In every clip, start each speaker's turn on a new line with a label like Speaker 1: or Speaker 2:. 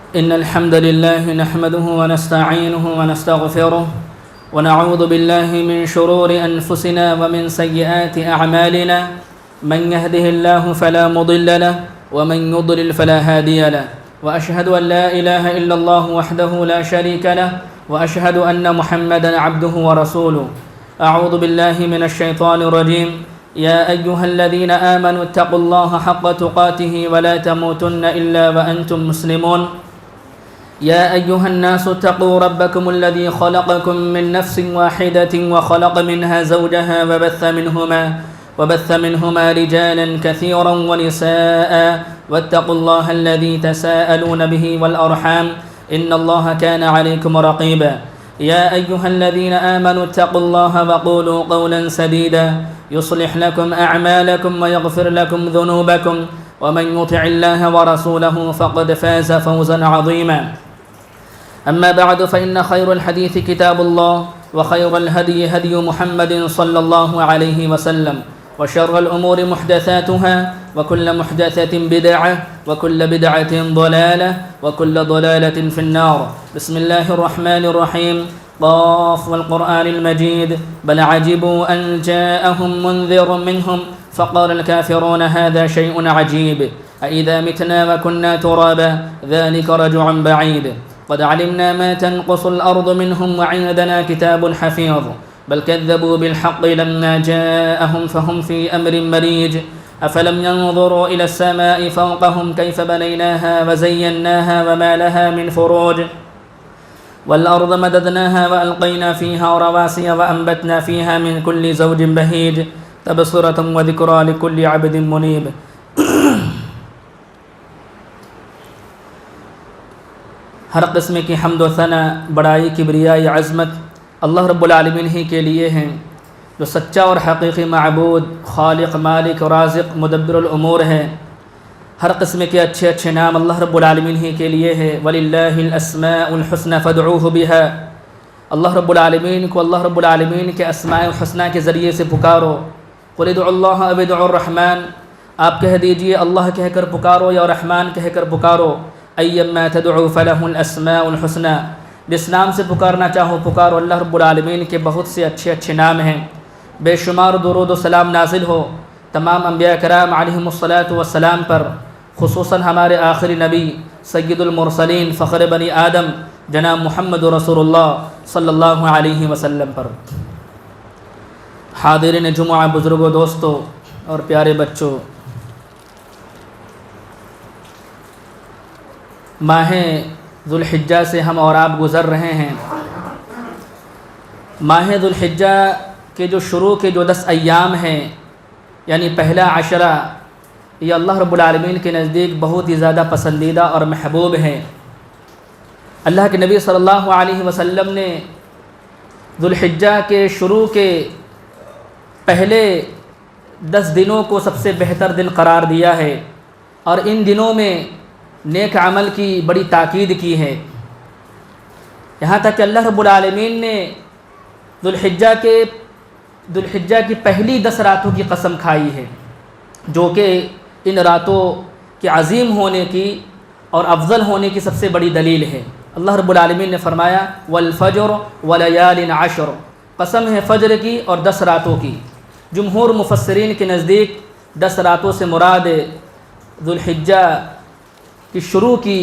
Speaker 1: إن الحمد لله نحمده ونستعينه ونستغفره ونعوذ بالله من شرور أنفسنا ومن سيئات أعمالنا من يهده الله فلا مضل له ومن يضلل فلا هادي له وأشهد أن لا إله إلا الله وحده لا شريك له وأشهد أن محمدا عبده ورسوله. أعوذ بالله من الشيطان الرجيم. يا أيها الذين آمنوا اتقوا الله حق تقاته ولا تموتن إلا وأنتم مسلمون. يا أيها الناس اتقوا ربكم الذي خلقكم من نفس واحدة وخلق منها زوجها وبث منهما رجالا كثيرا ونساء واتقوا الله الذي تساءلون به والأرحام إن الله كان عليكم رقيبا. يا أيها الذين آمنوا اتقوا الله وقولوا قولا سديدا يصلح لكم أعمالكم ويغفر لكم ذنوبكم ومن يطع الله ورسوله فقد فاز فوزا عظيما. أما بعد فإن خير الحديث كتاب الله وخير الهدي هدي محمد صلى الله عليه وسلم وشر الأمور محدثاتها وكل محدثة بدعة وكل بدعة ضلالة وكل ضلالة في النار. بسم الله الرحمن الرحيم. قاف والقرآن المجيد بل عجبوا أن جاءهم منذر منهم فقال الكافرون هذا شيء عجيب أإذا متنا وكنا ترابا ذلك رجع بعيد. قد علمنا ما تنقص الأرض منهم وعندنا كتاب حفيظ بل كذبوا بالحق لما جاءهم فهم في أمر مريج. أفلم ينظروا إلى السماء فوقهم كيف بنيناها وزيناها وما لها من فروج والأرض مددناها وألقينا فيها رواسي وأنبتنا فيها من كل زوج بهيج تبصرة وذكرى لكل عبد منيب. ہر قسم کی حمد و ثنا بڑائی کبریائی عظمت اللہ رب العالمین ہی کے لیے ہیں جو سچا اور حقیقی معبود خالق مالک رازق مدبر الامور ہے. ہر قسم کے اچھے نام اللہ رب العالمین ہی کے لیے ہے. وَلِلَّهِ الْأَسْمَاءُ الْحُسْنَى فَادْعُوهُ بِهَا. اللہ رب العالمین کو اللہ رب العالمین کے اسماء الحسنى کے ذریعے سے پکارو. قُلِ ادْعُوا اللَّهَ أَوِ ادْعُوا الرَّحْمَنَ. آپ کہہ دیجئے اللہ کہہ کر پکارو یا رحمان کہہ کر پکارو. ایما تدعو فلہ الاسماء الحسنى. جس نام سے پکارنا چاہو پکارو. اللہ رب العالمین کے بہت سے اچھے نام ہیں. بے شمار درود و سلام نازل ہو تمام انبیاء کرام علیہم الصلاۃ والسلام پر، خصوصاً ہمارے آخری نبی سید المرسلین فخر بنی آدم جناب محمد رسول اللہ صلی اللہ علیہ وسلم پر. حاضرین جمعہ، بزرگوں، دوستوں اور پیارے بچوں، ماہ ذوالحجہ سے ہم اور آپ گزر رہے ہیں. ماہ ذوالحجہ کے جو شروع کے جو 10 ایام ہیں یعنی پہلا عشرہ، یہ اللہ رب العالمین کے نزدیک بہت ہی زیادہ پسندیدہ اور محبوب ہیں. اللہ کے نبی صلی اللہ علیہ وسلم نے ذوالحجہ کے شروع کے پہلے 10 دنوں کو سب سے بہتر دن قرار دیا ہے اور ان دنوں میں نیک عمل کی بڑی تاکید کی ہے. یہاں تک کہ اللہ رب العالمین نے ذوالحجہ کی پہلی 10 راتوں کی قسم کھائی ہے، جو کہ ان راتوں کے عظیم ہونے کی اور افضل ہونے کی سب سے بڑی دلیل ہے. اللہ رب العالمین نے فرمایا والفجر ولیال عشر. قسم ہے فجر کی اور 10 راتوں کی. جمہور مفسرین کے نزدیک 10 راتوں سے مراد ذوالحجہ کی شروع کی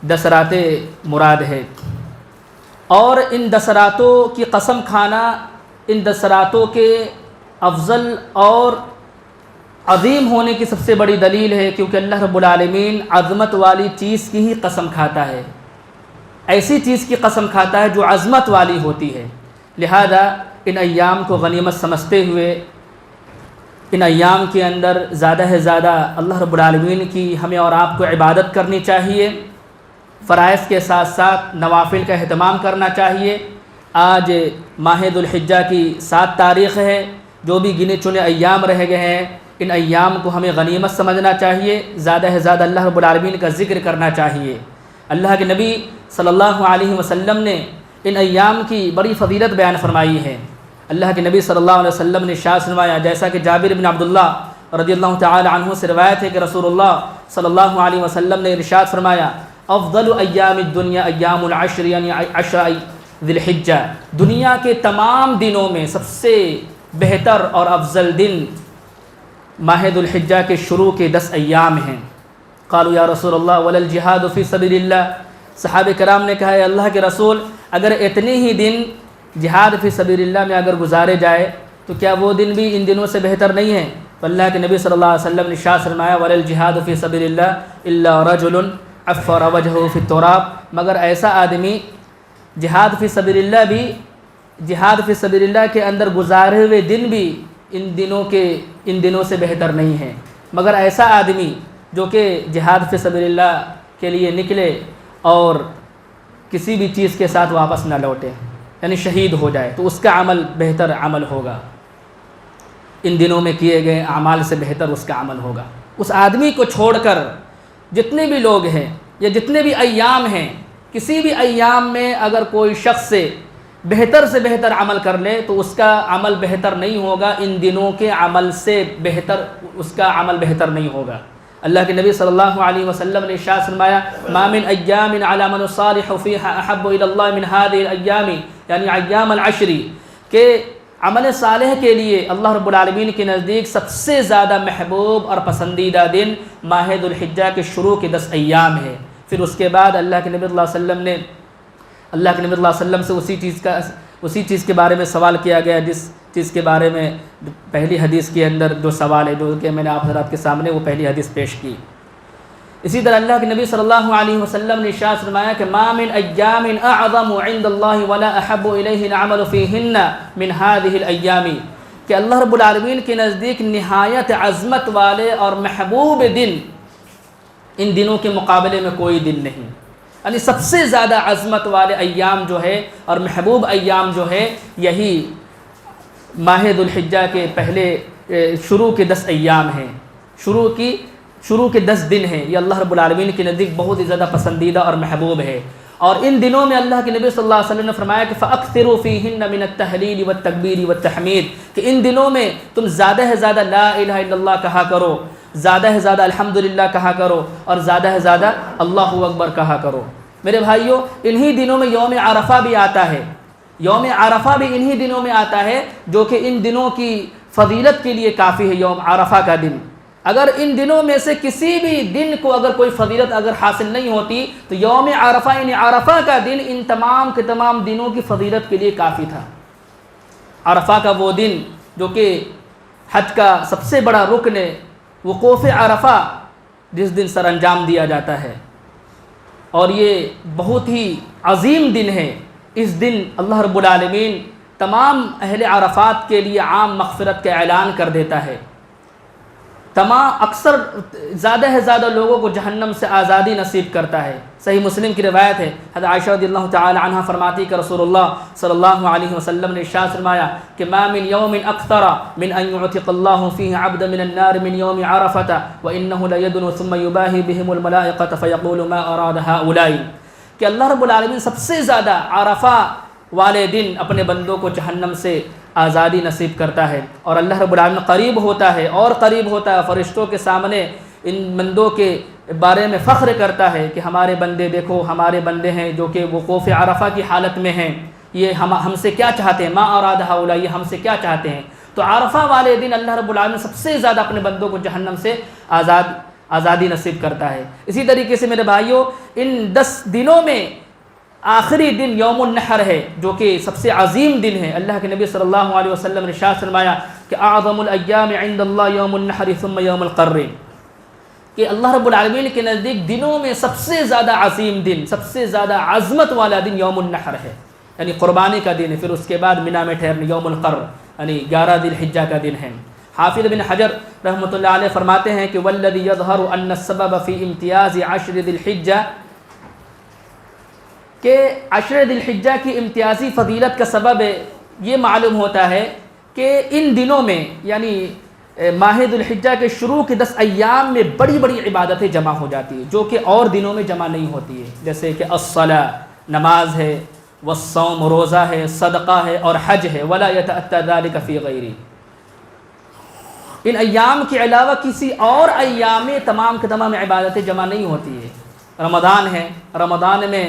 Speaker 1: 10 راتیں مراد ہے. اور ان 10 راتوں کی قسم کھانا ان 10 راتوں کے افضل اور عظیم ہونے کی سب سے بڑی دلیل ہے، کیونکہ اللہ رب العالمین عظمت والی چیز کی ہی قسم کھاتا ہے، ایسی چیز کی قسم کھاتا ہے جو عظمت والی ہوتی ہے. لہذا ان ایام کو غنیمت سمجھتے ہوئے ان ایام کے اندر زیادہ سے زیادہ اللہ رب العالمین کی ہمیں اور آپ کو عبادت کرنی چاہیے. فرائض کے ساتھ ساتھ نوافل کا اہتمام کرنا چاہیے. آج ماہ ذوالحجہ کی 7 تاریخ ہے. جو بھی گنے چنے ایام رہ گئے ہیں ان ایام کو ہمیں غنیمت سمجھنا چاہیے. زیادہ سے زیادہ اللہ رب العالمین کا ذکر کرنا چاہیے. اللہ کے نبی صلی اللہ علیہ وسلم نے ان ایام کی بڑی فضیلت بیان فرمائی ہے. اللہ کے نبی صلی اللہ علیہ وسلم نے ارشاد فرمایا، جیسا کہ جابر بن عبداللہ رضی اللہ تعالی عنہ سے روایت ہے کہ رسول اللہ صلی اللہ علیہ وسلم نے ارشاد فرمایا، افضل ایام الدنیا ایام العشر یعنی 10 ذی الحجہ، دنیا کے تمام دنوں میں سب سے بہتر اور افضل دن ماہ ذو الحجہ کے شروع کے 10 ایام ہیں۔ قالوا یا رسول اللہ ولا الجہاد فی سبیل اللہ، صحابہ کرام نے کہا اے اللہ کے رسول اگر اتنے ہی دن جہاد فی سبیل اللہ میں اگر گزارے جائے تو کیا وہ دن بھی ان دنوں سے بہتر نہیں ہیں؟ تو اللہ کے نبی صلی اللہ علیہ وسلم نے ارشاد فرمایا ولا الجہاد فی سبیل اللہ الا رجل عفر وجهه فی التراب، مگر ایسا آدمی جہاد فی سبیل اللہ کے اندر گزارے ہوئے دن بھی ان دنوں سے بہتر نہیں ہیں، مگر ایسا آدمی جو کہ جہاد فی سبیل اللہ کے لیے نکلے اور کسی بھی چیز کے ساتھ واپس نہ لوٹے، یعنی شہید ہو جائے، تو اس کا عمل بہتر عمل ہوگا، ان دنوں میں کیے گئے اعمال سے بہتر اس کا عمل ہوگا۔ اس آدمی کو چھوڑ کر جتنے بھی لوگ ہیں یا جتنے بھی ایام ہیں، کسی بھی ایام میں اگر کوئی شخص سے بہتر عمل کر لے تو اس کا عمل بہتر نہیں ہوگا، ان دنوں کے عمل سے بہتر اس کا عمل بہتر نہیں ہوگا۔ اللہ کے نبی صلی اللہ علیہ وسلم نے ارشاد فرمایا ما من ایام علی من الصالح فیہا احب الی اللہ من هذه الایام یعنی ایام العشر، کہ عمل صالح کے لیے اللہ رب العالمین کے نزدیک سب سے زیادہ محبوب اور پسندیدہ دن ماہ ذو الحجہ کے شروع کے 10 ایام ہے۔ پھر اس کے بعد اللہ کے نبی صلی اللہ علیہ وسلم سے اسی چیز کے بارے میں سوال کیا گیا جس چیز کے بارے میں پہلی حدیث کے اندر جو سوال ہے، جو کہ میں نے آپ حضرات کے سامنے وہ پہلی حدیث پیش کی۔ اسی طرح اللہ کے نبی صلی اللہ علیہ وسلم نے ارشاد فرمایا کہ ما من ایام اعظم عند اللہ ولا احب الیہ العمل فیہن من هذه الایام، کہ اللہ رب العالمین کے نزدیک نہایت عظمت والے اور محبوب دن ان دنوں کے مقابلے میں کوئی دن نہیں، یعنی سب سے زیادہ عظمت والے ایام جو ہے اور محبوب ایام جو ہے یہی ماہ ذو الحجہ کے پہلے شروع کے 10 ایام ہیں، شروع کے 10 دن ہیں، یہ اللہ رب العالمین کے نزدیک بہت ہی زیادہ پسندیدہ اور محبوب ہے۔ اور ان دنوں میں اللہ کے نبی صلی اللہ علیہ وسلم نے فرمایا کہ فَأَكْثِرُوا فِيهِنَّ مِنَ التَّهْلِيلِ وَالتَّكْبِيرِ وَالتَّحْمِيدِ، کہ ان دنوں میں تم زیادہ سے زیادہ لا الہ الا اللہ کہا کرو، زیادہ سے زیادہ الحمدللہ کہا کرو، اور زیادہ سے زیادہ اللہ اکبر کہا کرو۔ میرے بھائیوں، انہی دنوں میں یوم عرفہ بھی آتا ہے، یوم عرفہ بھی انہی دنوں میں آتا ہے جو کہ ان دنوں کی فضیلت کے لیے کافی ہے۔ یوم عرفہ کا دن، اگر ان دنوں میں سے کسی بھی دن کو اگر کوئی فضیلت اگر حاصل نہیں ہوتی تو یوم عرفہ یعنی عرفہ کا دن ان تمام کے تمام دنوں کی فضیلت کے لیے کافی تھا۔ عرفہ کا وہ دن جو کہ حج کا سب سے بڑا رکن ہے، وقوف عرفہ، جس دن سر انجام دیا جاتا ہے، اور یہ بہت ہی عظیم دن ہے۔ اس دن اللہ رب العالمین تمام اہل عرفات کے لیے عام مغفرت کا اعلان کر دیتا ہے، اکثر زیادہ سے زیادہ لوگوں کو جہنم سے آزادی نصیب کرتا ہے۔ صحیح مسلم کی روایت ہے، حضرت عائشہ رضی اللہ تعالی عنہ فرماتی کہ رسول اللہ صلی اللہ علیہ وسلم نے ارشاد فرمایا کہ ما من یوم اکثر من ان یعتق اللہ فیہ عبدا من النار من یوم عرفہ وانہ لیدنو ثم یباہی بہم الملائکۃ فیقول ما اراد ہؤلاء، کہ اللہ رب العالمین سب سے زیادہ عرفہ والے دن اپنے بندوں کو جہنم سے آزادی نصیب کرتا ہے، اور اللہ رب العالمین قریب ہوتا ہے اور قریب ہوتا ہے، فرشتوں کے سامنے ان بندوں کے بارے میں فخر کرتا ہے کہ ہمارے بندے دیکھو، ہمارے بندے ہیں جو کہ وقوف عرفہ کی حالت میں ہیں، یہ ہم سے کیا چاہتے ہیں، ما اراد ہؤلاء، یہ ہم سے کیا چاہتے ہیں۔ تو عرفہ والے دن اللہ رب العالمین سب سے زیادہ اپنے بندوں کو جہنم سے آزادی نصیب کرتا ہے۔ اسی طریقے سے میرے بھائیوں، ان 10 دنوں میں آخری دن یوم النحر ہے جو کہ سب سے عظیم دن ہے۔ اللہ کے نبی صلی اللہ علیہ وسلم نے ارشاد فرمایا کہ اعظم الایام عند اللہ یوم النحر ثم یوم القر، کہ اللہ رب العالمین کے نزدیک دنوں میں سب سے زیادہ عظیم دن، سب سے زیادہ عظمت والا دن یوم النحر ہے، یعنی قربانی کا دن ہے۔ پھر اس کے بعد منا میں ٹھہرنے یوم القر یعنی 11 ذی الحجہ کا دن ہے۔ حافظ بن حجر رحمۃ اللہ علیہ فرماتے ہیں کہ والذی یظہر ان السبب فی امتیاز 10 ذی الحجہ، کہ 10 ذی الحجہ کی امتیازی فضیلت کا سبب یہ معلوم ہوتا ہے کہ ان دنوں میں یعنی ماہ ذو الحجہ کے شروع کے 10 ایام میں بڑی بڑی عبادتیں جمع ہو جاتی ہیں جو کہ اور دنوں میں جمع نہیں ہوتی ہے، جیسے کہ الصلاۃ نماز ہے، والصوم روزہ ہے، صدقہ ہے اور حج ہے، ولا یتأتی ذلک فی غیرہ۔ ان ایام کے علاوہ کسی اور ایام میں تمام کے تمام عبادتیں جمع نہیں ہوتی ہے۔ رمضان ہے، رمضان میں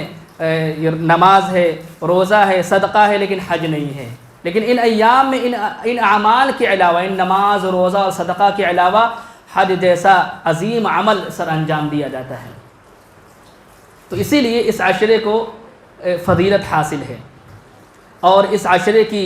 Speaker 1: نماز ہے، روزہ ہے، صدقہ ہے، لیکن حج نہیں ہے۔ لیکن ان ایام میں ان اعمال کے علاوہ، ان نماز، روزہ اور صدقہ کے علاوہ حج جیسا عظیم عمل سر انجام دیا جاتا ہے۔ تو اسی لیے اس عشرے کو فضیلت حاصل ہے، اور اس عشرے کی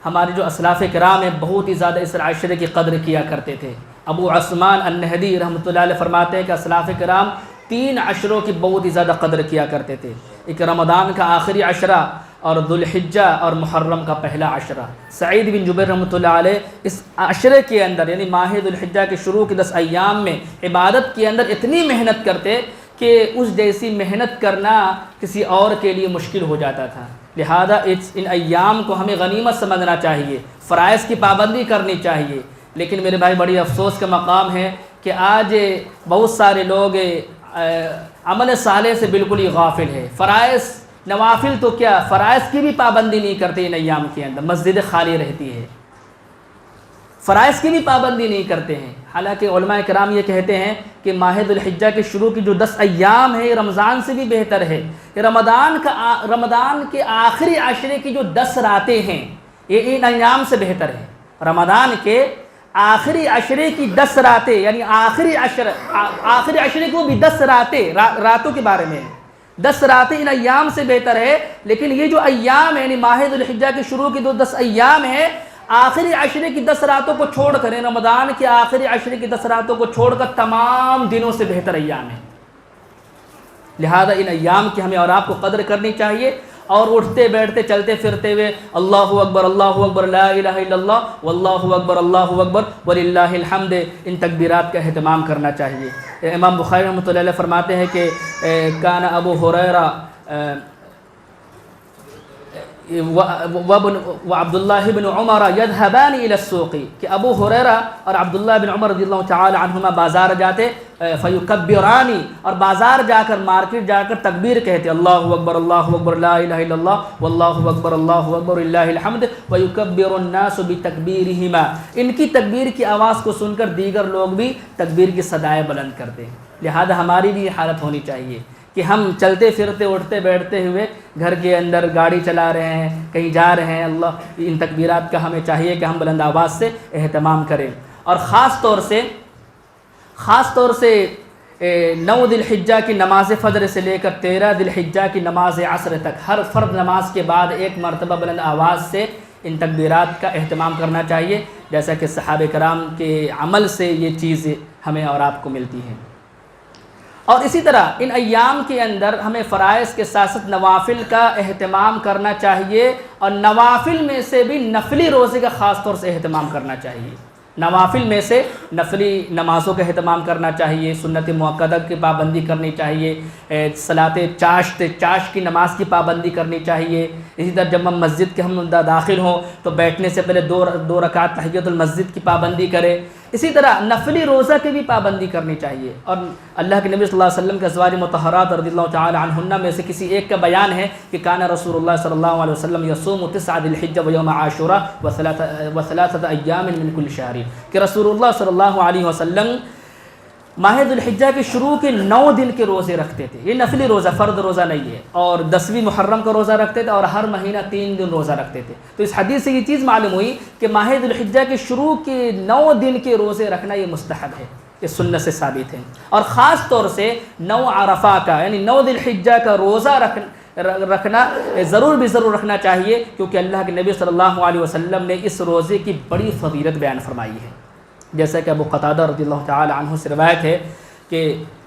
Speaker 1: ہمارے جو اسلاف کرام ہیں بہت ہی زیادہ اس عشرے کی قدر کیا کرتے تھے۔ ابو عثمان النہدی رحمۃ اللہ علیہ فرماتے ہیں کہ اسلاف کرام 3 عشروں کی بہت ہی زیادہ قدر کیا کرتے تھے۔ ایک رمضان کا آخری عشرہ، اور ذوالحجہ اور محرم کا پہلا عشرہ۔ سعید بن جبیر رحمۃ اللہ علیہ اس عشرے کے اندر یعنی ماہ ذوالحجہ کے شروع کے 10 ایام میں عبادت کے اندر اتنی محنت کرتے کہ اس جیسی محنت کرنا کسی اور کے لیے مشکل ہو جاتا تھا۔ لہذا ان ایام کو ہمیں غنیمت سمجھنا چاہیے، فرائض کی پابندی کرنی چاہیے۔ لیکن میرے بھائی بڑی افسوس کا مقام ہے کہ آج بہت سارے لوگ عمل صالح سے بالکل ہی غافل ہے۔ فرائض نوافل تو کیا، فرائض کی بھی پابندی نہیں کرتے ان ایام کے اندر، مسجد خالی رہتی ہے، فرائض کی بھی پابندی نہیں کرتے ہیں۔ حالانکہ علماء کرام یہ کہتے ہیں کہ ماہ ذوالحجہ کے شروع کی جو 10 ایام ہے یہ رمضان سے بھی بہتر ہے۔ رمضان کے آخری عشرے کی جو 10 راتیں ہیں یہ ان ایام سے بہتر ہے۔ رمضان کے آخری عشرے کی 10 راتیں یعنی آخری عشرے کو بھی 10 راتوں کے بارے میں 10 راتیں ان ایام سے بہتر ہے۔ لیکن یہ جو ایام ہے یعنی ماہ ذوالحجہ کے شروع کی جو 10 ایام ہیں، آخری عشرے کی 10 راتوں کو چھوڑ کر، رمضان کے آخری عشرے کی 10 راتوں کو چھوڑ کر تمام دنوں سے بہتر ایام ہیں۔ لہذا ان ایام کی ہمیں اور آپ کو قدر کرنی چاہیے، اور اٹھتے بیٹھتے چلتے پھرتے ہوئے اللہ اکبر لا الہ الا اللہ واللہ اکبر وللہ الحمد، ان تکبیرات کا اہتمام کرنا چاہیے۔ امام بخاری رحمۃ اللہ علیہ فرماتے ہیں کہ کان ابو ہریرہ وعبداللہ بن عمر یذهبان الى السوق، کہ ابو ہریرہ اور عبداللہ بن عمر رضی اللہ تعالی عنہما بازار جاتے، فیکبرانی، اور بازار جا کر مارکیٹ جا کر تکبیر کہتے، اللہ اکبر لا الہ الا اللہ واللہ اکبر للہ الحمد ویکبر الناس بتکبیرہما، ان کی تکبیر کی آواز کو سن کر دیگر لوگ بھی تکبیر کی صدائیں بلند کرتے ہیں۔ لہذا ہماری بھی یہ حالت ہونی چاہیے کہ ہم چلتے پھرتے اٹھتے بیٹھتے ہوئے گھر کے اندر گاڑی چلا رہے ہیں، کہیں جا رہے ہیں، ان تکبیرات کا ہمیں چاہیے کہ ہم بلند آواز سے اہتمام کریں۔ اور خاص طور سے 9 ذی الحجہ کی نماز فجر سے لے کر 13 ذی الحجہ کی نماز عصر تک ہر فرض نماز کے بعد ایک مرتبہ بلند آواز سے ان تکبیرات کا اہتمام کرنا چاہیے، جیسا کہ صحابہ کرام کے عمل سے یہ چیز ہمیں اور آپ کو ملتی ہے۔ اور اسی طرح ان ایام کے اندر ہمیں فرائض کے ساتھ ساتھ نوافل کا اہتمام کرنا چاہیے، اور نوافل میں سے بھی نفلی روزے کا خاص طور سے اہتمام کرنا چاہیے۔ نوافل میں سے نفلی نمازوں کا اہتمام کرنا چاہیے، سنت مؤکدہ کی پابندی کرنی چاہیے، صلاۃ چاشت کی نماز کی پابندی کرنی چاہیے۔ اسی طرح جب ہم مسجد کے ہم داخل ہوں تو بیٹھنے سے پہلے 2 رکعت تحیۃ المسجد کی پابندی کریں۔ اسی طرح نفلی روزہ کی بھی پابندی کرنی چاہیے۔ اور اللہ کے نبی صلی اللہ علیہ وسلم کے ازواج مطہرات رضی اللہ تعالی عنہن میں سے کسی ایک کا بیان ہے کہ کان رسول اللہ صلی اللہ علیہ وسلم یصوم 9 ذی الحجہ ویوم عاشوراء وثلاثة ایام من کل شہر، کہ رسول اللہ صلی اللہ علیہ وسلم ماہ ذوالحجہ کے شروع کے 9 دن کے روزے رکھتے تھے۔ یہ نفلی روزہ، فرض روزہ نہیں ہے، اور 10ویں محرم کا روزہ رکھتے تھے، اور ہر مہینہ 3 دن روزہ رکھتے تھے۔ تو اس حدیث سے یہ چیز معلوم ہوئی کہ ماہ ذوالحجہ کے شروع کے 9 دن کے روزے رکھنا یہ مستحب ہے، یہ سنت سے ثابت ہے۔ اور خاص طور سے 9 عرفہ کا یعنی 9 ذی الحجہ کا روزہ رکھنا ضرور رکھنا چاہیے، کیونکہ اللہ کے نبی صلی اللہ علیہ وسلم نے اس روزے کی بڑی فضیلت بیان فرمائی ہے۔ جیسا کہ ابو قتادہ رضی اللہ تعالی عنہ سے روایت ہے کہ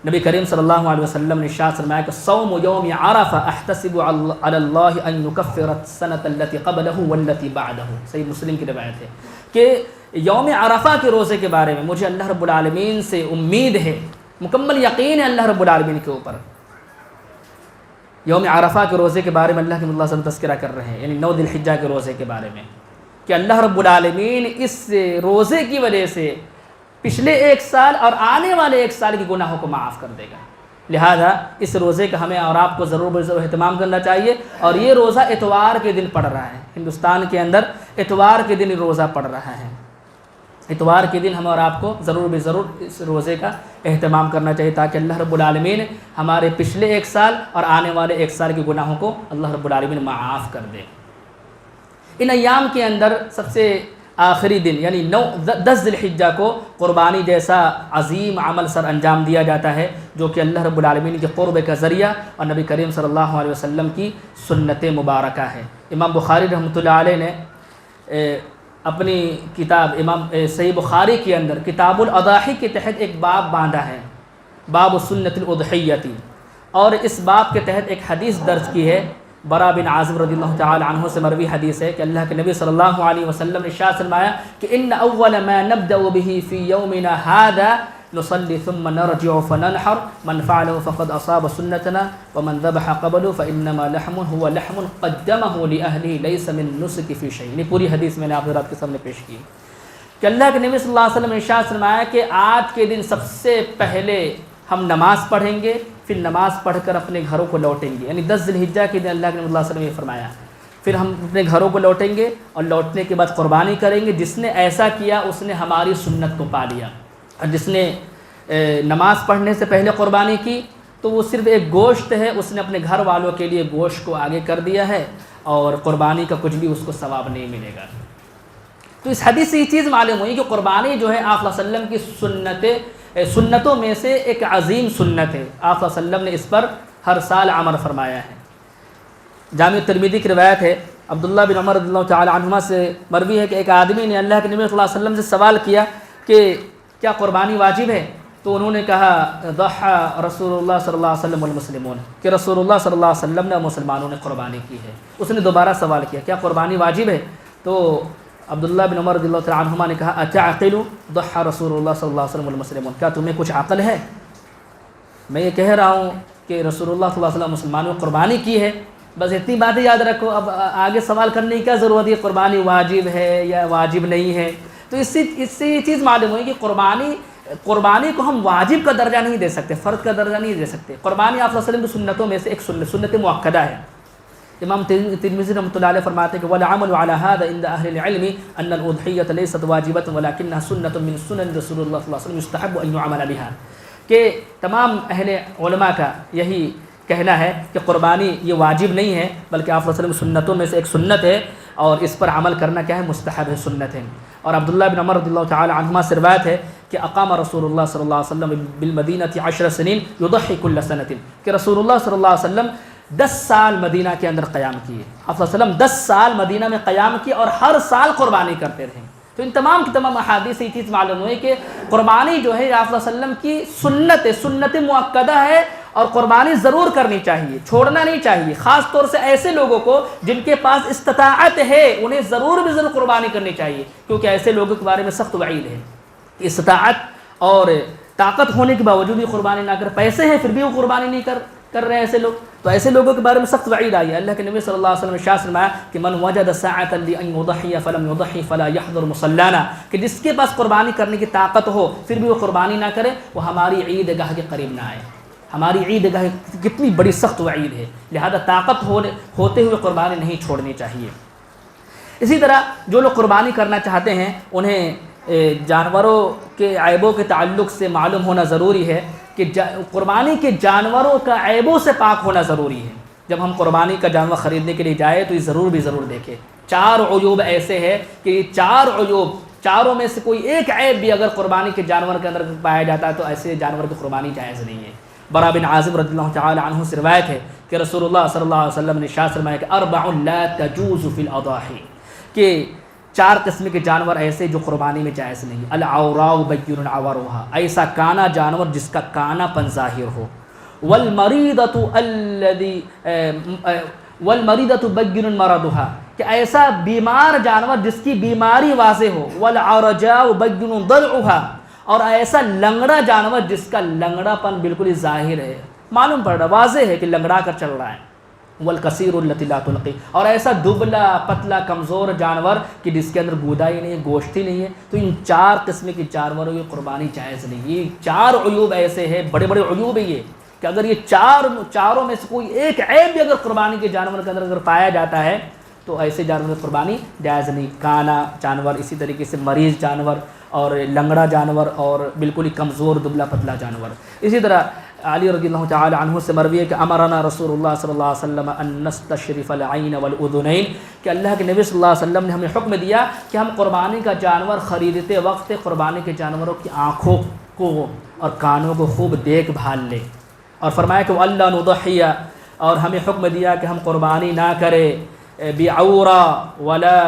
Speaker 1: نبی کریم صلی اللہ علیہ وسلم نے ارشاد فرمایا کہ صوم یوم عرفہ احتسب علی اللہ ان یکفر السنۃ التي قبلہ والتي بعدہ، صحیح مسلم کی روایت ہے کہ یوم عرفہ کے روزے کے بارے میں مجھے اللہ رب العالمین سے امید ہے، مکمل یقین ہے اللہ رب العالمین کے اوپر۔ یوم عرفہ کے روزے کے بارے میں اللہ کے اللہ صلی اللہ علیہ وسلم تذکرہ کر رہے ہیں، یعنی 9 ذی الحجہ کے روزے کے بارے میں، کہ اللہ رب العالمین اس روزے کی وجہ سے پچھلے 1 سال اور آنے والے 1 سال کے گناہوں کو معاف کر دے گا۔ لہذا اس روزے کا ہمیں اور آپ کو ضرور اہتمام کرنا چاہیے۔ اور یہ روزہ اتوار کے دن پڑ رہا ہے، ہندوستان کے اندر اتوار کے دن روزہ پڑ رہا ہے۔ اتوار کے دن ہمیں اور آپ کو ضرور بے ضرور اس روزے کا اہتمام کرنا چاہیے، تاکہ اللہ رب العالمین ہمارے پچھلے ایک سال اور آنے والے ایک سال کے گناہوں کو اللہ رب العالمین معاف کر دے۔ ان ایام کے اندر سب سے آخری دن یعنی 10 ذی الحجہ کو قربانی جیسا عظیم عمل سر انجام دیا جاتا ہے، جو کہ اللہ رب العالمین کے قرب کا ذریعہ اور نبی کریم صلی اللہ علیہ وسلم کی سنت مبارکہ ہے۔ امام بخاری رحمۃ اللہ علیہ نے اپنی کتاب صحیح بخاری کے اندر کتاب الاضاحی کے تحت ایک باب باندھا ہے، باب سنت الاضحیۃ، اور اس باب کے تحت ایک حدیث درج کی ہے، برا بن عازب رضی اللہ تعالی عنہ سے مروی حدیث ہے کہ اللہ کے نبی صلی اللہ علیہ وسلم نے ارشاد فرمایا کہ ان اول ما نبدا به في يومنا هذا نصلي ثم نرجع فننحر من فعله فقد اصاب سنتنا ومن ذبح قبله فانما لحم هو لحم قدمه لاهله ليس من نسك في شيء۔ یہ پوری حدیث میں نے آپ حضرات کے سامنے پیش کی کہ اللہ کے نبی صلی اللہ علیہ وسلم نے ارشاد فرمایا کہ آج کے دن سب سے پہلے ہم نماز پڑھیں گے، پھر نماز پڑھ کر اپنے گھروں کو لوٹیں گے، یعنی 10 ذی الحجہ کے دن اللہ کے نبی صلی اللہ علیہ وسلم نے فرمایا، پھر ہم اپنے گھروں کو لوٹیں گے اور لوٹنے کے بعد قربانی کریں گے۔ جس نے ایسا کیا اس نے ہماری سنت کو پا لیا، اور جس نے نماز پڑھنے سے پہلے قربانی کی تو وہ صرف ایک گوشت ہے، اس نے اپنے گھر والوں کے لیے گوشت کو آگے کر دیا ہے اور قربانی کا کچھ بھی اس کو ثواب نہیں ملے گا۔ تو اس حدیث سے یہ چیز معلوم ہوئی کہ قربانی جو ہے آپ صلی اللہ علیہ وسلم کی سنتوں میں سے ایک عظیم سنت ہے، آپ صلی اللہ علیہ وسلم نے اس پر ہر سال عمل فرمایا ہے۔ جامع ترمذی کی روایت ہے، عبداللہ بن عمر رضی اللہ تعالی عنہما سے مروی ہے کہ ایک آدمی نے اللہ کے نبی صلی اللہ علیہ وسلم سے سوال کیا کہ کیا قربانی واجب ہے؟ تو انہوں نے کہا ضحى رسول اللہ صلی اللہ علیہ وسلم والمسلمون، کہ رسول اللہ صلی اللہ علیہ وسلم نے مسلمانوں نے قربانی کی ہے۔ اس نے دوبارہ سوال کیا کیا قربانی واجب ہے؟ تو عبداللہ بن عمر رضی اللہ تعالی عنہما نے کہا اتعقل ضحى رسول اللہ صلی اللہ علیہ وسلم والمسلمون، کیا تمہیں کچھ عقل ہے؟ میں یہ کہہ رہا ہوں کہ رسول اللہ صلی اللہ علیہ وسلم مسلمانوں نے قربانی کی ہے، بس اتنی باتیں یاد رکھو، اب آگے سوال کرنے کی کیا ضرورت ہے قربانی واجب ہے یا واجب نہیں ہے؟ تو اس سے یہ چیز معلوم ہوئی کہ قربانی کو ہم واجب کا درجہ نہیں دے سکتے، فرض کا درجہ نہیں دے سکتے۔ قربانی آپ صلی اللہ علیہ وسلم کی سنتوں میں سے ایک سنت مؤکدہ ہے۔ امام ترمذی رحمۃ اللہ علیہ فرماتے ہیں کہ وَالْعَمَلُ عَلَى هَذَا عِنْدَ أَهْلِ الْعِلْمِ أَنَّ الْأُضْحِيَّةَ لَيْسَتْ وَاجِبَةً وَلَكِنَّهَا سُنَّةٌ مِّن سُنَنِ رسول اللہ صلی اللہ علیہ وسلم يُسْتَحَبُّ أَن يُعْمَلَ بِهَا، کہ تمام اہل علماء کا یہی کہنا ہے کہ قربانی یہ واجب نہیں ہے بلکہ آپ صلی اللہ علیہ وسلم سنتوں میں سے ایک سنت ہے، اور اس پر عمل کرنا کیا ہے؟ مستحب ہے، سنت ہے۔ اور عبداللہ بن عمر رضی اللہ تعالی عنہما سے روایت ہے کہ اقام رسول اللہ صلی اللہ علیہ وسلم بالمدینہ 10 سنین یضحی کل سنۃ، کہ رسول اللہ صلی اللہ علیہ وسلم 10 سال مدینہ کے اندر قیام کیے، آپ صلی اللہ علیہ وسلم 10 سال مدینہ میں قیام کیے اور ہر سال قربانی کرتے رہے۔ تو ان تمام کی تمام احادیث سے یہ چیز معلوم ہوئی کہ قربانی جو ہے آپ صلی اللہ علیہ وسلم کی سنت ہے، سنت مؤکدہ ہے، اور قربانی ضرور کرنی چاہیے، چھوڑنا نہیں چاہیے۔ خاص طور سے ایسے لوگوں کو جن کے پاس استطاعت ہے انہیں ضرور قربانی کرنی چاہیے، کیونکہ ایسے لوگوں کے بارے میں سخت وعید ہے کہ استطاعت اور طاقت ہونے کے باوجود بھی قربانی نہ کر، پیسے ہیں پھر بھی وہ قربانی نہیں کر رہے ہیں ایسے لوگ، تو ایسے لوگوں کے بارے میں سخت وعید آئی ہے۔ اللہ کے نبی صلی اللہ علیہ وسلم نے ارشاد فرمایا کہ من وجد ساعة لأن يضحي فلم يضحي فلا يحضر مصلانا، کہ جس کے پاس قربانی کرنے کی طاقت ہو پھر بھی وہ قربانی نہ کرے، وہ ہماری عید گاہ کے قریب نہ آئے۔ ہماری عید گاہ کتنی بڑی سخت وعید ہے، لہذا طاقت ہوتے ہوئے قربانی نہیں چھوڑنی چاہیے۔ اسی طرح جو لوگ قربانی کرنا چاہتے ہیں انہیں جانوروں کے عیبوں کے تعلق سے معلوم ہونا ضروری ہے کہ قربانی کے جانوروں کا عیبوں سے پاک ہونا ضروری ہے۔ جب ہم قربانی کا جانور خریدنے کے لیے جائیں تو یہ ضرور دیکھیں 4 عیوب ایسے ہیں کہ یہ 4 عیوب، چاروں میں سے کوئی ایک عیب بھی اگر قربانی کے جانور کے اندر پایا جاتا ہے تو ایسے جانور کی قربانی جائز نہیں ہے۔ برا بن عازب رضی اللہ تعالی عنہ سے روایت ہے کہ رسول اللہ صلی اللہ علیہ وسلم نے ارشاد فرمایا کہ 4 لا تجوز فی الاضاحی، کہ 4 قسم کے جانور ایسے جو قربانی میں جائز نہیں۔ العوراء بین عورها، ایسا کانا جانور جس کا کانا پن ظاہر ہو، والمریضۃ بین مرضها، کہ ایسا بیمار جانور جس کی بیماری واضح ہو، والعرجاء بین ضلعها، اور ایسا لنگڑا جانور جس کا لنگڑا پن بالکل ہی ظاہر ہے، معلوم پڑ رہا واضح ہے کہ لنگڑا کر چل رہا ہے، والکثیر التی لا تلقی، اور ایسا دبلا پتلا کمزور جانور کہ جس کے اندر گودا ہی نہیں ہے، گوشت ہی نہیں ہے، تو ان 4 قسم کے جانوروں کی قربانی جائز نہیں۔ یہ 4 عیوب ایسے ہیں، بڑے بڑے عیوب ہیں یہ، کہ اگر یہ چاروں میں سے کوئی ایک عیب بھی اگر قربانی کے جانور کے اندر اگر پایا جاتا ہے تو ایسے جانور کی قربانی جائز نہیں۔ کانا جانور، اسی طریقے سے مریض جانور اور لنگڑا جانور اور بالکل ہی کمزور دبلا پتلا جانور۔ اسی طرح علی رضی اللہ تعالی عنہ سے مروی ہے کہ امرنا رسول اللہ صلی اللہ علیہ وسلم ان نستشرف العین والاذنین، کہ اللہ کے نبی صلی اللہ علیہ وسلم نے ہمیں حکم دیا کہ ہم قربانی کا جانور خریدتے وقت قربانی کے جانوروں کی آنکھوں کو اور کانوں کو خوب دیکھ بھال لیں، اور فرمایا کہ اللہ نضحی، اور ہمیں حکم دیا کہ ہم قربانی نہ کرے بعورا ولا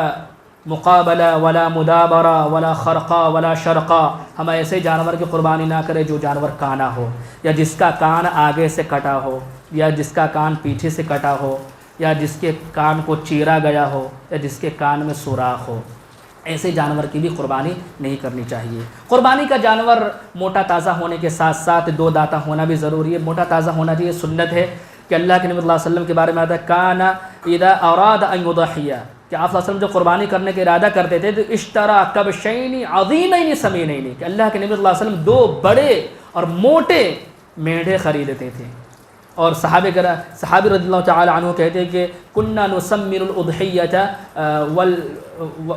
Speaker 1: مقابلہ ولا مدابرہ ولا خرقہ ولا شرقہ، ہم ایسے جانور کی قربانی نہ کرے جو جانور کانا ہو، یا جس کا کان آگے سے کٹا ہو، یا جس کا کان پیچھے سے کٹا ہو، یا جس کے کان کو چیرا گیا ہو، یا جس کے کان میں سوراخ ہو، ایسے جانور کی بھی قربانی نہیں کرنی چاہیے۔ قربانی کا جانور موٹا تازہ ہونے کے ساتھ ساتھ دو دانتا ہونا بھی ضروری ہے۔ موٹا تازہ ہونا چاہیے، سنت ہے کہ اللہ کے نبی صلی اللہ علیہ وسلم کے بارے میں آتا ہے کان اذا اراد ان یضحی، کہ آپ صلی اللہ علیہ وسلم جو قربانی کرنے کا ارادہ کرتے تھے تو اشترا کبشین عظیمین سمینین، کہ اللہ کے نبی صلی اللہ علیہ وسلم دو بڑے اور موٹے میڑھے خریدتے تھے، اور صحابی رضی اللہ تعالی عنہ کہتے ہیں کہ کننا نسمر الاضحیۃ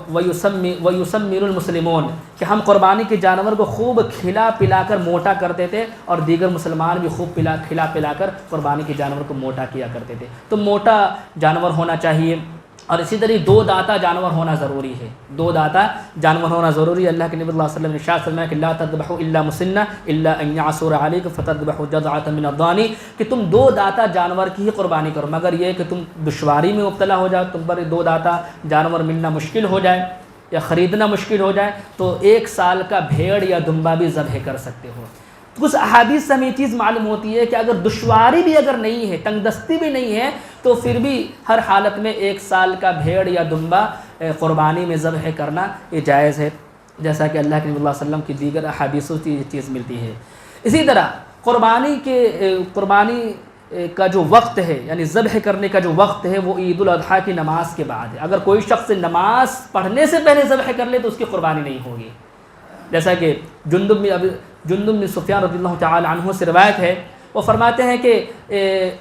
Speaker 1: ویسمر المسلمون، کہ ہم قربانی کے جانور کو خوب کھلا پلا کر موٹا کرتے تھے، اور دیگر مسلمان بھی خوب کھلا پلا کر قربانی کے جانور کو موٹا کیا کرتے تھے۔ تو موٹا جانور ہونا چاہیے، اور اسی طرح دو دانتا جانور ہونا ضروری ہے، دو دانتا جانور ہونا ضروری ہے۔ اللہ کے نبی صلی اللہ علیہ وسلم نے ارشاد فرمایا کہ لا تذبحوا الا مسنہ الا ان يعثر عليكم فتذبحوا جذعة من الضان، کہ تم دو دانتا جانور کی ہی قربانی کرو، مگر یہ کہ تم دشواری میں مبتلا ہو جاؤ، تم پر دو دانتا جانور ملنا مشکل ہو جائے یا خریدنا مشکل ہو جائے، تو 1 سال کا بھیڑ یا دمبا بھی ذبح کر سکتے ہو۔ کچھ احادیث سے ہمیں یہ چیز معلوم ہوتی ہے کہ اگر دشواری بھی اگر نہیں ہے، تنگ دستی بھی نہیں ہے، تو پھر بھی ہر حالت میں 1 سال کا بھیڑ یا دمبا قربانی میں ذبح کرنا یہ جائز ہے، جیسا کہ اللہ کے نبی صلی اللہ علیہ وسلم کی دیگر احادیثوں سے یہ چیز ملتی ہے۔ اسی طرح قربانی کا جو وقت ہے، یعنی ذبح کرنے کا جو وقت ہے، وہ عید الاضحیٰ کی نماز کے بعد ہے۔ اگر کوئی شخص نماز پڑھنے سے پہلے ذبح کر لے تو اس کی قربانی نہیں ہوگی، جیسا کہ جندب بن سفیان رضی اللہ تعالی عنہ سے روایت ہے، وہ فرماتے ہیں کہ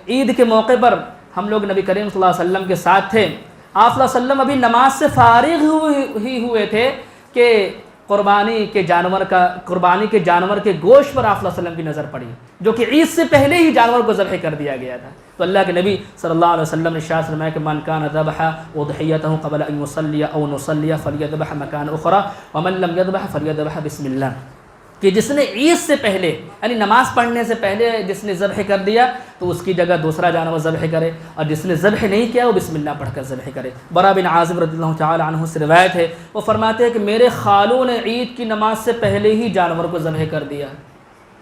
Speaker 1: عید کے موقع پر ہم لوگ نبی کریم صلی اللہ علیہ وسلم کے ساتھ تھے، آپ صلی اللہ علیہ وسلم ابھی نماز سے فارغ ہوئے تھے کہ قربانی کے جانور کے گوشت پر آپ صلی اللہ علیہ وسلم کی نظر پڑی، جو کہ عید سے پہلے ہی جانور کو ذبح کر دیا گیا تھا۔ تو اللہ کے نبی صلی اللہ علیہ وسلم نے ارشاد فرمایا کہ من کان ذبح اضحیتہ قبل ان یصلی او نصلی فلیذبح مکان اخری ومن لم یذبح فلیذبح بسم اللہ، کہ جس نے عید سے پہلے یعنی نماز پڑھنے سے پہلے جس نے ذبح کر دیا تو اس کی جگہ دوسرا جانور ذبح کرے، اور جس نے ذبح نہیں کیا وہ بسم اللہ پڑھ کر ذبح کرے۔ برا بن عازب رضی اللہ تعالی عنہ سے روایت ہے، وہ فرماتے ہیں کہ میرے خالوں نے عید کی نماز سے پہلے ہی جانور کو ذبح کر دیا،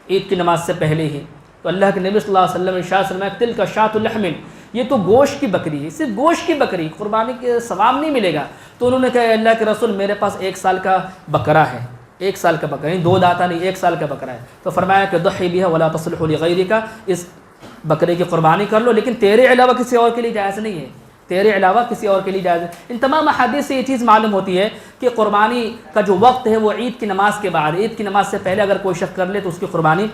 Speaker 1: عید کی نماز سے پہلے ہی۔ تو اللہ کے نبی صلی اللہ علیہ وسلم نے ارشاد فرمایا تلک شاۃ لحم، یہ تو گوشت کی بکری ہے، صرف گوشت کی بکری، قربانی کے ثواب نہیں ملے گا۔ تو انہوں نے کہا اللہ کے رسول میرے پاس 1 سال کا بکرا ہے، 1 سال کا بکرا، 2 دانتا نہیں، 1 سال کا بکرا ہے۔ تو فرمایا کہ ضحی بها ولا تصلح لغیرک، اس بکرے کی قربانی کر لو لیکن تیرے علاوہ کسی اور کے لیے جائز نہیں ہے، تیرے علاوہ کسی اور کے لیے جائز ہے۔ ان تمام احادیث سے یہ چیز معلوم ہوتی ہے کہ قربانی کا جو وقت ہے وہ عید کی نماز کے بعد، عید کی نماز سے پہلے اگر کوئی شخص کر لے تو اس کی قربانی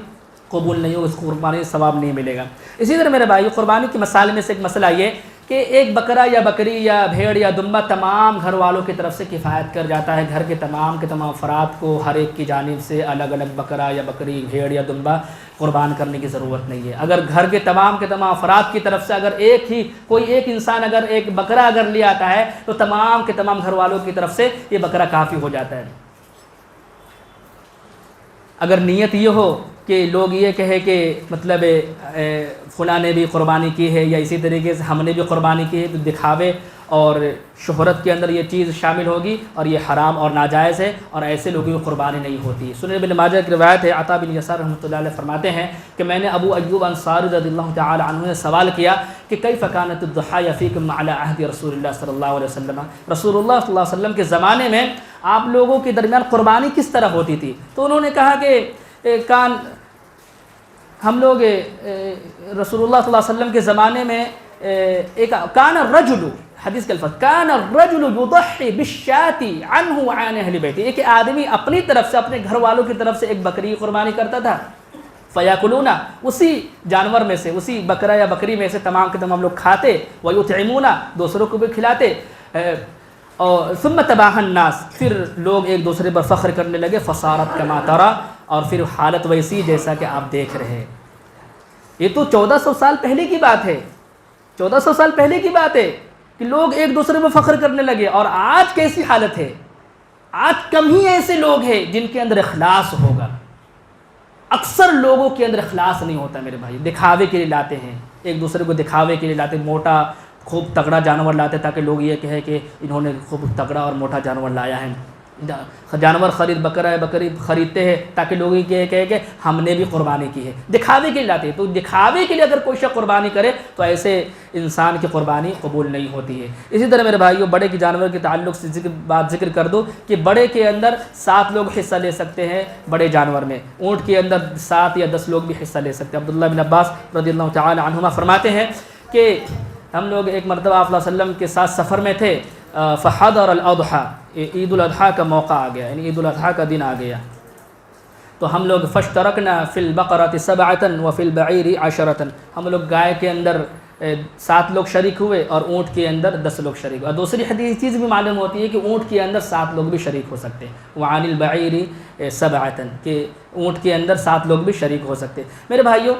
Speaker 1: قبول نہیں ہوگی، اس کو قربانی ثواب نہیں ملے گا۔ اسی طرح میرے بھائی قربانی کے مسائل میں سے ایک مسئلہ یہ کہ ایک بکرا یا بکری یا بھیڑ یا دمبا تمام گھر والوں کی طرف سے کفایت کر جاتا ہے، گھر کے تمام افراد کو ہر ایک کی جانب سے الگ الگ بکرا یا بکری بھیڑ یا دمبا قربان کرنے کی ضرورت نہیں ہے۔ اگر گھر کے تمام افراد کی طرف سے اگر کوئی ایک انسان اگر ایک بکرا اگر لے آتا ہے تو تمام کے تمام گھر والوں کی طرف سے یہ بکرا کافی ہو جاتا ہے۔ اگر نیت یہ ہو کہ لوگ یہ کہے کہ مطلب فلاں نے بھی قربانی کی ہے یا اسی طریقے سے ہم نے بھی قربانی کی ہے، تو دکھاوے اور شہرت کے اندر یہ چیز شامل ہوگی اور یہ حرام اور ناجائز ہے، اور ایسے لوگوں کی قربانی نہیں ہوتی۔ سنن ابن ماجہ کی روایت ہے، عطا بن یسار رحمۃ اللہ علیہ فرماتے ہیں کہ میں نے ابو ایوب انصاری رضی اللہ تعالی عنہ نے سوال کیا کہ کیف کانت الضحیہ فیکم علی عہد رسول اللہ صلی اللہ علیہ وسلم، رسول اللہ صلی اللہ علیہ وسلم کے زمانے میں آپ لوگوں کے درمیان قربانی کس طرح ہوتی تھی؟ تو انہوں نے کہا کہ ہم لوگ رسول اللہ صلی اللہ علیہ وسلم کے زمانے میں ایک کان الرجل، حدیث کے الفاظ کان الرجل یضحی بالشاۃ عنہ وعن اہل بیت، ایک آدمی اپنی طرف سے اپنے گھر والوں کی طرف سے ایک بکری قربانی کرتا تھا، فیاکلون، اسی جانور میں سے، اسی بکرا یا بکری میں سے تمام کے تمام لوگ کھاتے، ویطعمون، دوسروں کو بھی کھلاتے، اور ثم تباہ الناس، پھر لوگ ایک دوسرے پر فخر کرنے لگے، فصارت کما ترى، اور پھر حالت ویسی جیسا کہ آپ دیکھ رہے ہیں۔ یہ تو 1400 سال پہلے کی بات ہے، 1400 سال پہلے کی بات ہے کہ لوگ ایک دوسرے پر فخر کرنے لگے، اور آج کیسی حالت ہے؟ آج کم ہی ایسے لوگ ہیں جن کے اندر اخلاص ہوگا، اکثر لوگوں کے اندر اخلاص نہیں ہوتا میرے بھائی، دکھاوے کے لیے لاتے ہیں، ایک دوسرے کو دکھاوے کے لیے لاتے، موٹا خوب تگڑا جانور لاتے تاکہ لوگ یہ کہیں کہ انہوں نے خوب تگڑا اور موٹا جانور لایا ہے، جانور بکرا ہے بکری خریدتے ہیں تاکہ لوگ یہ کہیں کہ ہم نے بھی قربانی کی ہے، دکھاوے کے لیے لاتے ہیں۔ تو دکھاوے کے لیے اگر کوئی شخص قربانی کرے تو ایسے انسان کی قربانی قبول نہیں ہوتی ہے۔ اسی طرح میرے بھائیوں، بڑے کے جانور کے تعلق سے ذکر کر دو کہ بڑے کے اندر 7 لوگ حصہ لے سکتے ہیں، بڑے جانور میں اونٹ کے اندر 7 یا 10 لوگ بھی حصہ لے سکتے ہیں۔ عبداللہ بن عباس رضی اللہ تعالی عنہما فرماتے ہیں کہ ہم لوگ ایک مرتبہ آپ صلی اللہ علیہ وسلم کے ساتھ سفر میں تھے، فحضر الاضحیٰ، عید الاضحیٰ کا موقع آ گیا، یعنی عید الاضحیٰ کا دن آ گیا، تو ہم لوگ فاشترکنا فی البقرۃ 7 وفی البعیر 10، ہم لوگ گائے کے اندر 7 لوگ شریک ہوئے اور اونٹ کے اندر 10 لوگ شریک ہوئے۔ اور دوسری حدیث چیز بھی معلوم ہوتی ہے کہ اونٹ کے اندر 7 لوگ بھی شریک ہو سکتے ہیں، وعن البعیر 7، کہ اونٹ کے اندر 7 لوگ بھی شریک ہو سکتے ہیں۔ میرے بھائیوں،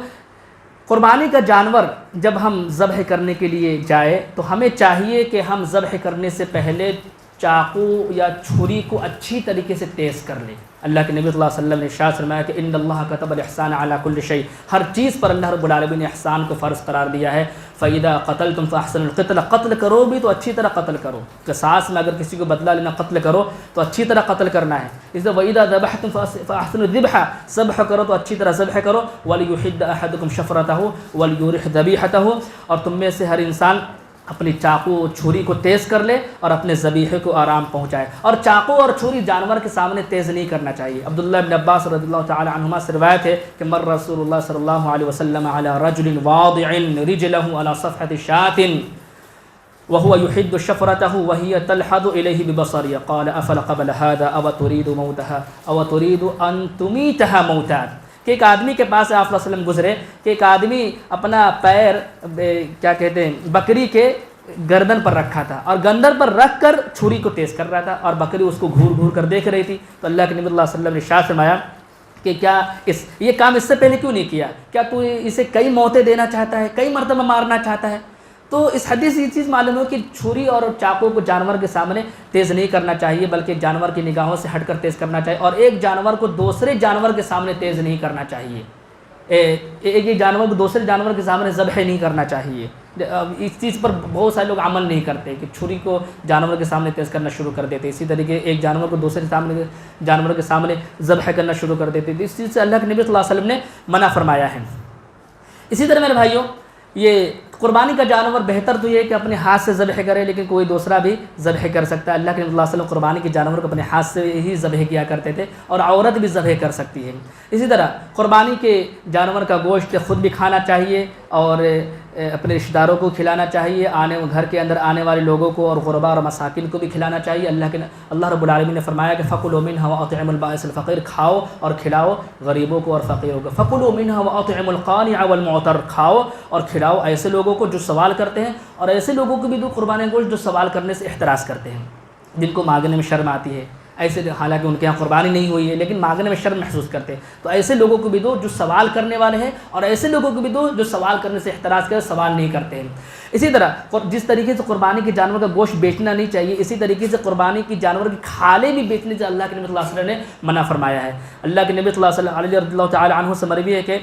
Speaker 1: قربانی کا جانور جب ہم ذبح کرنے کے لیے جائے تو ہمیں چاہیے کہ ہم ذبح کرنے سے پہلے چاقو یا چھری کو اچھی طریقے سے تیز کر لیں۔ اللہ کے نبی صلی اللہ علیہ وسلم نے ارشاد فرمایا کہ ان اللہ کتب الاحسان علی کل شیء، ہر چیز پر اللہ رب العالمین نے احسان کو فرض قرار دیا ہے۔ فاذا قتلتم فاحسنوا القتل، قتل کرو بھی تو اچھی طرح قتل کرو، قصاص میں اگر کسی کو بدلہ لینا قتل کرو تو اچھی طرح قتل کرنا ہے۔ اس طرح واذا ذبحتم فاحسنوا الذبح، ذبح کرو تو اچھی طرح ذبح کرو، ولیحد احدکم شفرتہ ولیرح ذبیحتہ، اور تم میں سے ہر انسان اپنی چاقو اور چھری کو تیز کر لے اور اپنے ذبیحے کو آرام پہنچائے، اور چاقو اور چھری جانور کے سامنے تیز نہیں کرنا چاہیے۔ عبداللہ بن عباس رضی اللہ تعالی عنہما سے روایت ہے کہ مر رسول اللہ صلی اللہ علیہ وسلم علی رجل واضع رجلہ علی صفحۃ شاة وهو يحد شفرته وهي تلحظ إليه ببصرها قال أفل قبل هذا أو تريد موتها أو تريد أن تميتها موتا، کہ ایک آدمی کے پاس آپ صلی اللہ علیہ وسلم گزرے کہ ایک آدمی اپنا پیر کیا کہتے ہیں بکری کے گردن پر رکھا تھا، اور گردن پر رکھ کر چھری کو تیز کر رہا تھا، اور بکری اس کو گھور گھور کر دیکھ رہی تھی۔ تو اللہ کے نبی صلی اللہ علیہ وسلم نے ارشاد فرمایا کہ کیا یہ کام اس سے پہلے کیوں نہیں کیا؟ کیا تو اسے کئی موتیں دینا چاہتا ہے، کئی مرتبہ مارنا چاہتا ہے؟ تو اس حدیث سے یہ چیز معلوم ہو کہ چھری اور چاقو کو جانور کے سامنے تیز نہیں کرنا چاہیے، بلکہ جانور کی نگاہوں سے ہٹ کر تیز کرنا چاہیے، اور ایک جانور کو دوسرے جانور کے سامنے تیز نہیں کرنا چاہیے، ایک جانور کو دوسرے جانور کے سامنے ذبح نہیں کرنا چاہیے۔ اس چیز پر بہت سارے لوگ عمل نہیں کرتے کہ چھری کو جانور کے سامنے تیز کرنا شروع کر دیتے، اسی طریقے ایک جانور کو دوسرے جانور کے سامنے ذبح کرنا شروع کر دیتے، اس چیز سے اللہ کے نبی صلی اللہ علیہ وسلم نے منع فرمایا ہے۔ اسی طرح میرے بھائیوں، یہ قربانی کا جانور بہتر تو یہ ہے کہ اپنے ہاتھ سے ذبح کرے، لیکن کوئی دوسرا بھی ذبح کر سکتا ہے۔ اللہ کے نبی صلی اللہ علیہ وسلم قربانی کے جانور کو اپنے ہاتھ سے ہی ذبح کیا کرتے تھے، اور عورت بھی ذبح کر سکتی ہے۔ اسی طرح قربانی کے جانور کا گوشت خود بھی کھانا چاہیے اور اپنے رشتہ داروں کو کھلانا چاہیے، گھر کے اندر آنے والے لوگوں کو اور غرباء اور مساکین کو بھی کھلانا چاہیے۔ اللہ رب العالمین نے فرمایا کہ فَكُلُوا مِنْهَا وَأَطْعِمُوا الْبَائِسَ الْفَقِيرَ، کھاؤ اور کھلاؤ غریبوں کو اور فقیروں کو۔ فَكُلُوا مِنْهَا وَأَطْعِمُوا الْقَانِعَ وَالْمُعْتَرَّ، کھاؤ اور کھلاؤ ایسے لوگوں کو جو سوال کرتے ہیں، اور ایسے لوگوں کو بھی دو قربانی گوشت جو سوال کرنے سے احتراز کرتے ہیں، جن کو مانگنے میں شرم آتی ہے، ایسے حالانکہ ان کے یہاں قربانی نہیں ہوئی ہے لیکن مانگنے میں شرم محسوس کرتے ہیں، تو ایسے لوگوں کو بھی دو جو سوال کرنے والے ہیں، اور ایسے لوگوں کو بھی دو جو سوال کرنے سے احتراز کرتے سوال نہیں کرتے ہیں۔ اسی طرح جس طریقے سے قربانی کے جانور کا گوشت بیچنا نہیں چاہیے، اسی طریقے سے قربانی کی جانور کی کھالیں بھی بیچنے سے اللہ کے نبی صلی اللہ علیہ وسلم نے منع فرمایا ہے۔ اللہ کے نبی صلی اللہ علیہ وسلم علی رضی اللہ تعالی عنہ سے مروی ہے کہ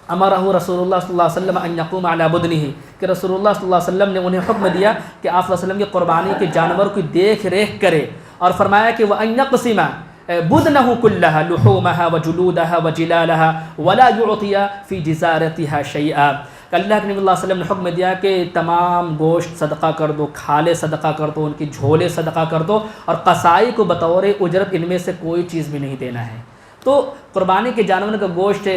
Speaker 1: امرہ رسول اللہ صلی اللہ علیہ وسلم ان یقوم علی بدنہ، کہ رسول اللہ صلی اللہ علیہ وسلم نے انہیں حکم دیا کہ آپ صلی اللہ علیہ وسلم کی قربانی کے جانور کی دیکھ ریکھ کرے، اور فرمایا کہ وَأَن يَقْسِمَ بُدْنَهُ كُلَّهَا لُحُومَهَا وَجُلُودَهَا وَجِلَالَهَا وَلَا يُعْطِيَ فِي جِزَارَتِهَا شَيْئًا، کہ اللہ کے نبی صلی اللہ علیہ وسلم نے حکم دیا کہ تمام گوشت صدقہ کر دو، کھالے صدقہ کر دو، ان کی جھولے صدقہ کر دو، اور قصائی کو بطور اجرت ان میں سے کوئی چیز بھی نہیں دینا ہے۔ تو قربانی کے جانوروں کا گوشت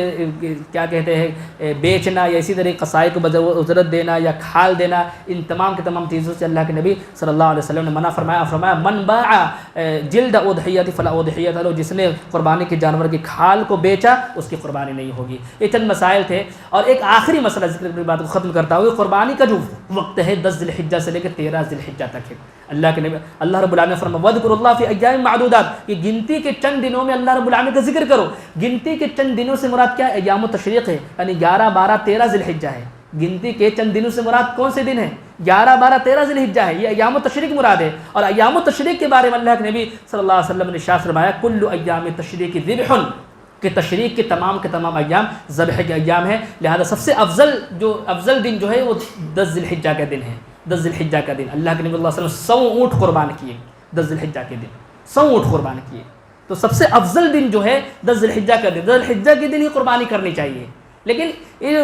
Speaker 1: کیا کہتے ہیں بیچنا یا اسی طرح قصائی کو اجرت دینا یا کھال دینا، ان تمام کے تمام چیزوں سے اللہ کے نبی صلی اللہ علیہ وسلم نے منع فرمایا. فرمایا من باع جلد اضحیۃ فلا اضحیۃ له، جس نے قربانی کے جانور کی کھال کو بیچا اس کی قربانی نہیں ہوگی. یہ چند مسائل تھے. اور ایک آخری مسئلہ ذکر اپنی بات کو ختم کرتا ہوں. قربانی کا جو وقت ہے 10 ذی الحجہ سے لے کے 13 ذی الحجہ تک ہے. اللہ کے نبی اللہ رب العالمین نے فرمایا وَاذْكُرُوا اللَّهَ فِي أَيَّامٍ مَّعْدُودَاتٍ، کہ گنتی کے چند دنوں میں اللہ رب العالمین کا ذکر کرو. گنتی کے چند دنوں سے مراد کیا ہے؟ ایام التشریق ہے، یعنی 11 12 13 ذی الحجہ ہے. گنتی کے چند دنوں سے مراد کون سے دن ہیں؟ 11 12 13 ذی الحجہ ہے. یہ ایام التشریق مراد ہے. اور ایام التشریق کے بارے میں اللہ کے نبی صلی اللہ علیہ وسلم نے ارشاد فرمایا کل ایام التشریق ذبح، کہ تشریق کے تمام ایام ذبح کے ایام ہیں. لہذا سب سے افضل دن جو ہے وہ 10 ذی الحجہ کا دن ہے. 10 ذی الحجہ کا دن اللہ کے نبی صلی اللہ علیہ وسلم 100 اونٹ قربان کیے. 10 ذی الحجہ کے دن 100 اونٹ قربان کیے. تو سب سے افضل دن جو ہے 10 ذی الحجہ کا دن. 10 ذی الحجہ کے دن ہی قربانی کرنی چاہیے. لیکن یہ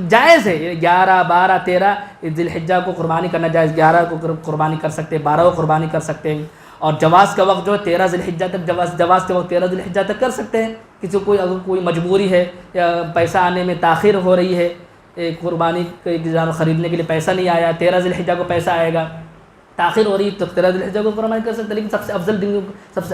Speaker 1: جائز ہے 11 12 13 ذی الحجہ کو قربانی کرنا جائز. 11 کو قربانی کر سکتے ہیں، 12 کو قربانی کر سکتے ہیں. اور جواز کا وقت جو ہے 13 ذی الحجہ تک، جواز کے وقت 13 ذی الحجہ تک کر سکتے ہیں. کسی کو اگر کوئی مجبوری ہے یا پیسہ آنے میں تاخیر ہو رہی ہے، قربانی کے جانور خریدنے کے لیے پیسہ نہیں آیا، 13 ذی الحجہ کو پیسہ آئے گا، تاخیر ہو رہی ہے تو 13 ذی الحجہ کو قربانی کر سکتے ہیں. لیکن سب سے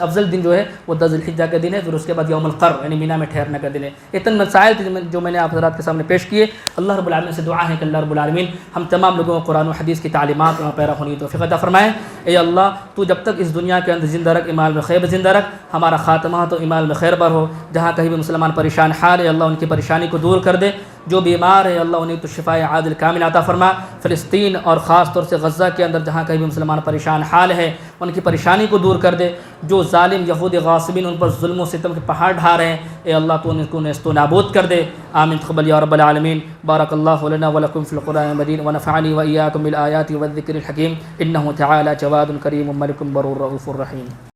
Speaker 1: افضل دن جو ہے وہ 10 ذی الحجہ کا دن ہے. پھر اس کے بعد یوم القر یعنی مینا میں ٹھہرنے کا دن ہے. اتنے مسائل تھے جو میں نے آپ حضرات کے سامنے پیش کیے. اللہ رب العالمین سے دعا ہے کہ اللہ رب العالمین ہم تمام لوگوں کو قرآن و حدیث کی تعلیمات میں پیرا ہونے کی توفیق عطا فرمائے. اے اللہ تو جب تک اس دنیا کے اندر زندہ رکھ، ایمان میں خیر زندہ رکھ. ہمارا خاتمہ تو ایمان میں خیر پر ہو. جہاں کہیں بھی مسلمان پریشان حال ہے اللہ ان کی پریشانی کو دور کر دے. جو بیمار ہے اللہ انہیں تو شفاء عاجل کامل عطا فرما. فلسطین اور خاص طور سے غزہ کے اندر جہاں کہیں بھی مسلمان پریشان حال ہے ان کی پریشانی کو دور کر دے. جو ظالم یہود غاصبین ان پر ظلم و ستم کے پہاڑ ڈھا رہے ہیں اے اللہ تو ان کو نیست و نابود کر دے. آمین تقبل یا رب العالمین. بارک اللہ لنا ولکم فی القرآن المجید ونفعنی وإیاکم بالآیات والذکر الحکیم. انہ تعالی جواد کریم ملک برور رؤوف الرحیم.